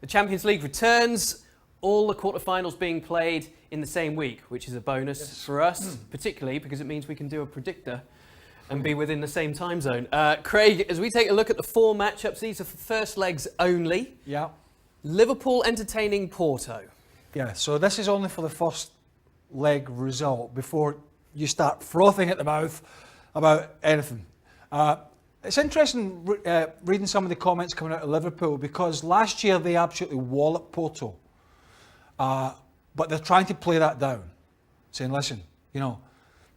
The Champions League returns, all the quarterfinals being played in the same week, which is a bonus for us, particularly because it means we can do a predictor and be within the same time zone. Craig, as we take a look at the 4 matchups, these are for first legs only. Yeah. Liverpool entertaining Porto. Yeah, so this is only for the first leg result before you start frothing at the mouth about anything. It's interesting reading some of the comments coming out of Liverpool, because last year they absolutely walloped Porto. But they're trying to play that down, saying, listen, you know,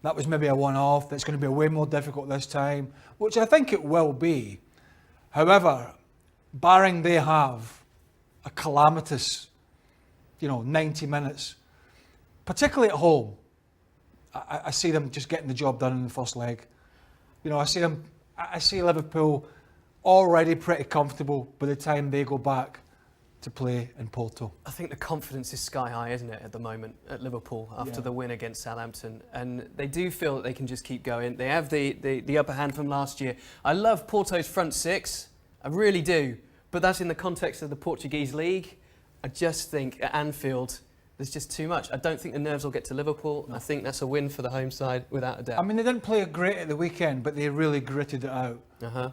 that was maybe a one-off, that's going to be way more difficult this time, which I think it will be. However, barring they have a calamitous, 90 minutes, particularly at home, I see them just getting the job done in the first leg. I see Liverpool already pretty comfortable by the time they go back to play in Porto. I think the confidence is sky high, isn't it, at the moment at Liverpool after the win against Southampton, and they do feel that they can just keep going. They have the upper hand from last year. I love Porto's front six, I really do, but that's in the context of the Portuguese league. I just think at Anfield there's just too much. I don't think the nerves will get to Liverpool. No. I think that's a win for the home side without a doubt. I mean, they didn't play great at the weekend, but they really gritted it out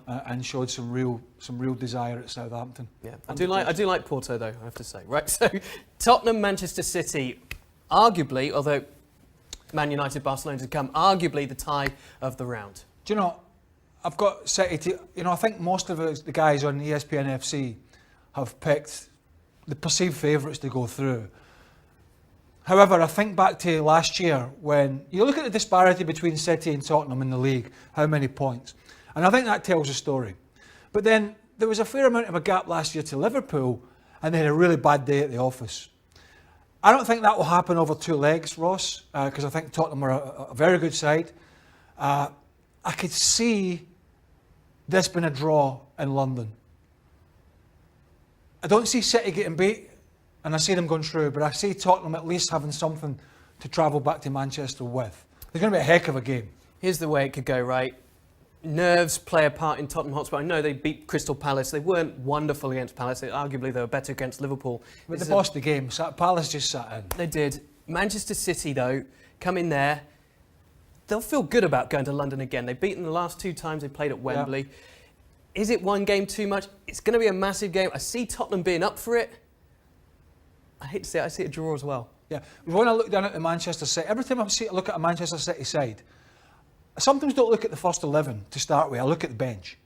and showed some real desire at Southampton. Yeah, I do like Porto though, I have to say. Right, so Tottenham, Manchester City, arguably, although Man United, Barcelona to come, arguably the tie of the round. Do you know, I've got City to, I think most of the guys on ESPN FC have picked the perceived favourites to go through. However, I think back to last year when you look at the disparity between City and Tottenham in the league, how many points, and I think that tells a story. But then there was a fair amount of a gap last year to Liverpool, and they had a really bad day at the office. I don't think that will happen over 2 legs, Ross, because I think Tottenham are a very good side. I could see this being a draw in London. I don't see City getting beat, and I see them going through, but I see Tottenham at least having something to travel back to Manchester with. It's going to be a heck of a game. Here's the way it could go, right? Nerves play a part in Tottenham Hotspur. I know they beat Crystal Palace. They weren't wonderful against Palace. Arguably, they were better against Liverpool. But they lost the game. Palace just sat in. They did. Manchester City, though, come in there. They'll feel good about going to London again. They've beaten the last 2 times they played at Wembley. Yeah. Is it one game too much? It's going to be a massive game. I see Tottenham being up for it. I hate to say it, I see a draw as well. Yeah, when I look down at the Manchester City, every time I look at a Manchester City side, I sometimes don't look at the first 11 to start with. I look at the bench,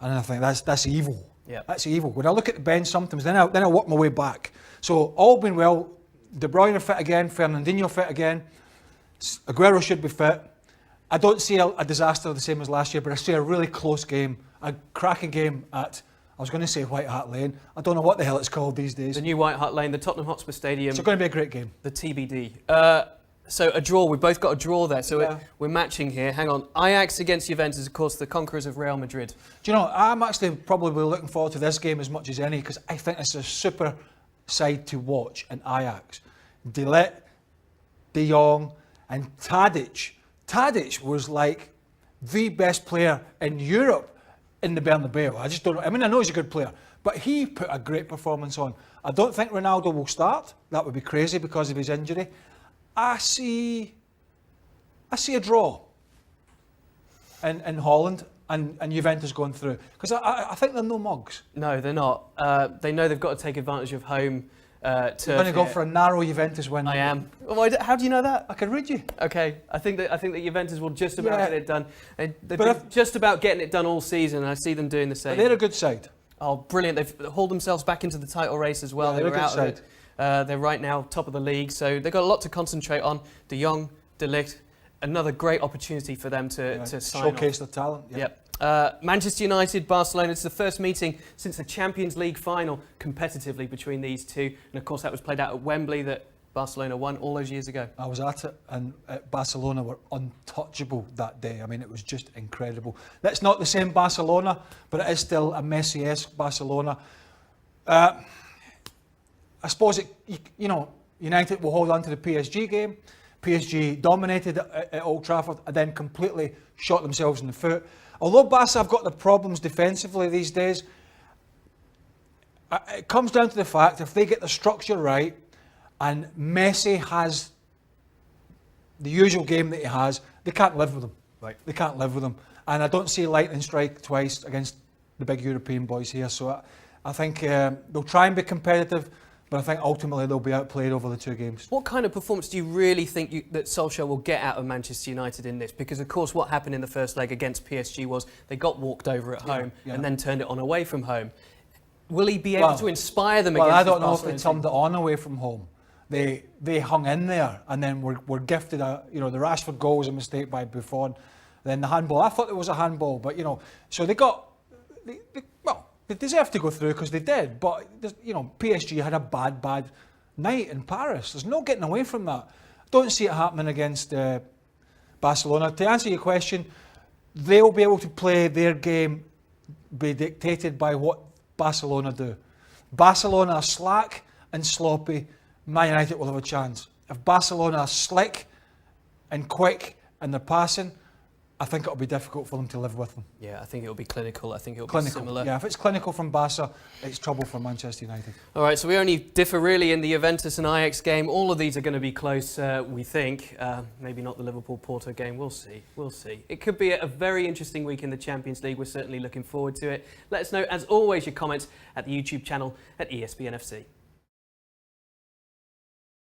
and I think that's evil. Yeah, that's evil. When I look at the bench, sometimes then I work my way back. So all being well, De Bruyne fit again, Fernandinho fit again, Aguero should be fit. I don't see a disaster the same as last year, but I see a really close game, a cracking game at, I was going to say White Hart Lane. I don't know what the hell it's called these days. The new White Hart Lane, the Tottenham Hotspur Stadium. It's going to be a great game. The TBD. So a draw. We've both got a draw there. So we're matching here. Hang on. Ajax against Juventus, of course, the conquerors of Real Madrid. Do you know, I'm actually probably looking forward to this game as much as any, because I think it's a super side to watch in Ajax. De Ligt, De Jong and Tadic. Tadic was like the best player in Europe in the Bernabeu. I know he's a good player, but he put a great performance on. I don't think Ronaldo will start. That would be crazy because of his injury. I see a draw in Holland and Juventus going through, because I think they're no mugs. No, they're not. They know they've got to take advantage of home. You're going to go for a narrow Juventus win. I am. How do you know that? I can read you. Okay, I think that Juventus will just about get it done. They've been just about getting it done all season, and I see them doing the same. They're a good side. Oh, brilliant! They've hauled themselves back into the title race as well. Yeah, they were out of it. They're right now top of the league, so they've got a lot to concentrate on. De Jong, De Ligt, another great opportunity for them to sign showcase their talent. Yeah. Yep. Manchester United, Barcelona, it's the first meeting since the Champions League final competitively between these two. And of course that was played out at Wembley that Barcelona won all those years ago. I was at it, and Barcelona were untouchable that day. I mean, it was just incredible. That's not the same Barcelona, but it is still a Messi-esque Barcelona. I suppose, United will hold on to the PSG game. PSG dominated at Old Trafford and then completely shot themselves in the foot. Although Barca have got the problems defensively these days, It comes down to the fact if they get the structure right, and Messi has the usual game that he has, they can't live with him. Right. They can't live with him. And I don't see lightning strike twice against the big European boys here. So I think they'll try and be competitive, but I think ultimately they'll be outplayed over the 2 games. What kind of performance do you really think that Solskjaer will get out of Manchester United in this? Because, of course, what happened in the first leg against PSG was they got walked over at home and then turned it on away from home. Will he be able to inspire them against I don't know if Barcelona they turned it on away from home. They hung in there and then were gifted the Rashford goal was a mistake by Buffon. Then the handball, I thought it was a handball, but so they deserved to go through because they did. But PSG had a bad night in Paris. There's no getting away from that. Don't see it happening against Barcelona. To answer your question, they'll be able to play their game, be dictated by what Barcelona do. Barcelona are slack and sloppy. Man United will have a chance. If Barcelona are slick and quick and they're passing, I think it'll be difficult for them to live with them. Yeah, I think it'll be clinical. I think it'll Clinical. be similar. Yeah, if it's clinical from Barca, it's trouble for Manchester United. All right, so we only differ really in the Juventus and Ajax game. All of these are going to be close, we think. Maybe not the Liverpool-Porto game. We'll see. We'll see. It could be a very interesting week in the Champions League. We're certainly looking forward to it. Let us know, as always, your comments at the YouTube channel at ESPN FC.